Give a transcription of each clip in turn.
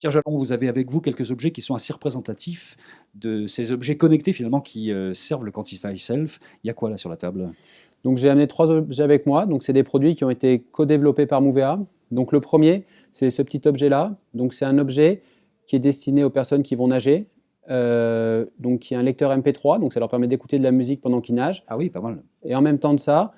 Pierre Jalon, vous avez avec vous quelques objets qui sont assez représentatifs de ces objets connectés finalement qui servent le Quantify Self. Il y a quoi là sur la table? Donc j'ai amené 3 objets avec moi. Donc c'est des produits qui ont été co-développés par Movea. Donc le premier, c'est ce petit objet-là. Donc c'est un objet qui est destiné aux personnes qui vont nager. Donc qui est un lecteur MP3. Donc ça leur permet d'écouter de la musique pendant qu'ils nagent. Ah oui, pas mal. Et en même temps de ça,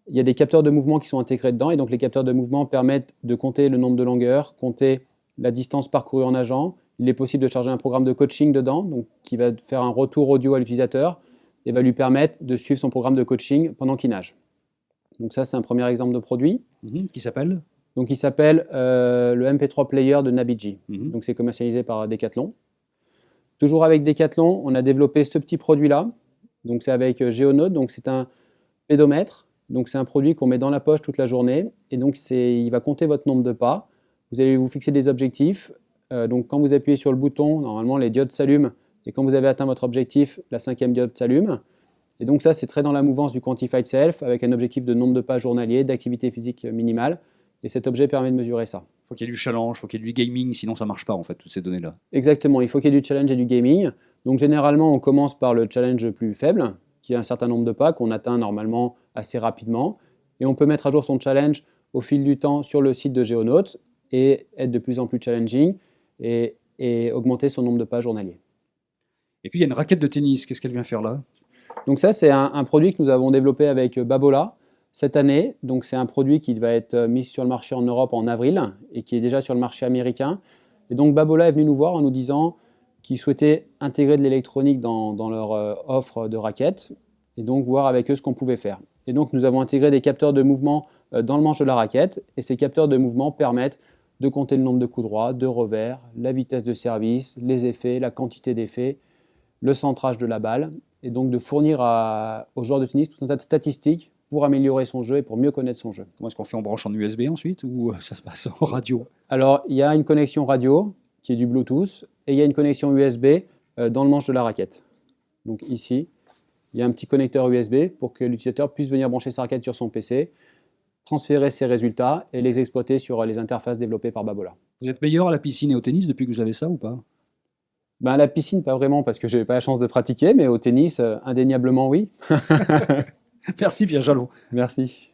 il y a des capteurs de mouvement qui sont intégrés dedans. Et donc les capteurs de mouvement permettent de compter le nombre de longueurs, compter la distance parcourue en nageant. Il est possible de charger un programme de coaching dedans, donc qui va faire un retour audio à l'utilisateur et va lui permettre de suivre son programme de coaching pendant qu'il nage. Donc ça, c'est un premier exemple de produit. Qui s'appelle? Donc il s'appelle le MP3 Player de Nabiji. Mhm. Donc c'est commercialisé par Decathlon. Toujours avec Decathlon, on a développé ce petit produit-là. Donc c'est avec Geonote. Donc c'est un pédomètre. Donc c'est un produit qu'on met dans la poche toute la journée. Et donc il va compter votre nombre de pas. Vous allez vous fixer des objectifs. Donc quand vous appuyez sur le bouton, normalement les diodes s'allument. Et quand vous avez atteint votre objectif, la 5e diode s'allume. Et donc ça, c'est très dans la mouvance du Quantified Self, avec un objectif de nombre de pas journalier, d'activité physique minimale. Et cet objet permet de mesurer ça. Il faut qu'il y ait du challenge, il faut qu'il y ait du gaming, sinon ça ne marche pas en fait, toutes ces données-là. Exactement, il faut qu'il y ait du challenge et du gaming. Donc généralement, on commence par le challenge le plus faible, qui a un certain nombre de pas qu'on atteint normalement assez rapidement. Et on peut mettre à jour son challenge au fil du temps sur le site de Geonote et être de plus en plus challenging et augmenter son nombre de pas journalier. Et puis il y a une raquette de tennis, qu'est-ce qu'elle vient faire là? Donc ça, c'est un produit que nous avons développé avec Babola cette année. Donc c'est un produit qui va être mis sur le marché en Europe en avril et qui est déjà sur le marché américain. Et donc Babola est venu nous voir en nous disant qu'ils souhaitaient intégrer de l'électronique dans leur offre de raquettes et donc voir avec eux ce qu'on pouvait faire. Et donc nous avons intégré des capteurs de mouvement dans le manche de la raquette et ces capteurs de mouvement permettent de compter le nombre de coups droits, de revers, la vitesse de service, les effets, la quantité d'effets, le centrage de la balle, et donc de fournir aux joueurs de tennis tout un tas de statistiques pour améliorer son jeu et pour mieux connaître son jeu. Comment est-ce qu'on fait? On branche en USB ensuite ou ça se passe en radio? Alors, il y a une connexion radio qui est du Bluetooth et il y a une connexion USB dans le manche de la raquette. Donc ici, il y a un petit connecteur USB pour que l'utilisateur puisse venir brancher sa raquette sur son PC, transférer ses résultats et les exploiter sur les interfaces développées par Babola. Vous êtes meilleur à la piscine et au tennis depuis que vous avez ça ou pas? Ben, à la piscine, pas vraiment parce que je n'ai pas la chance de pratiquer, mais au tennis, indéniablement oui. Merci Pierre Jalon. Merci.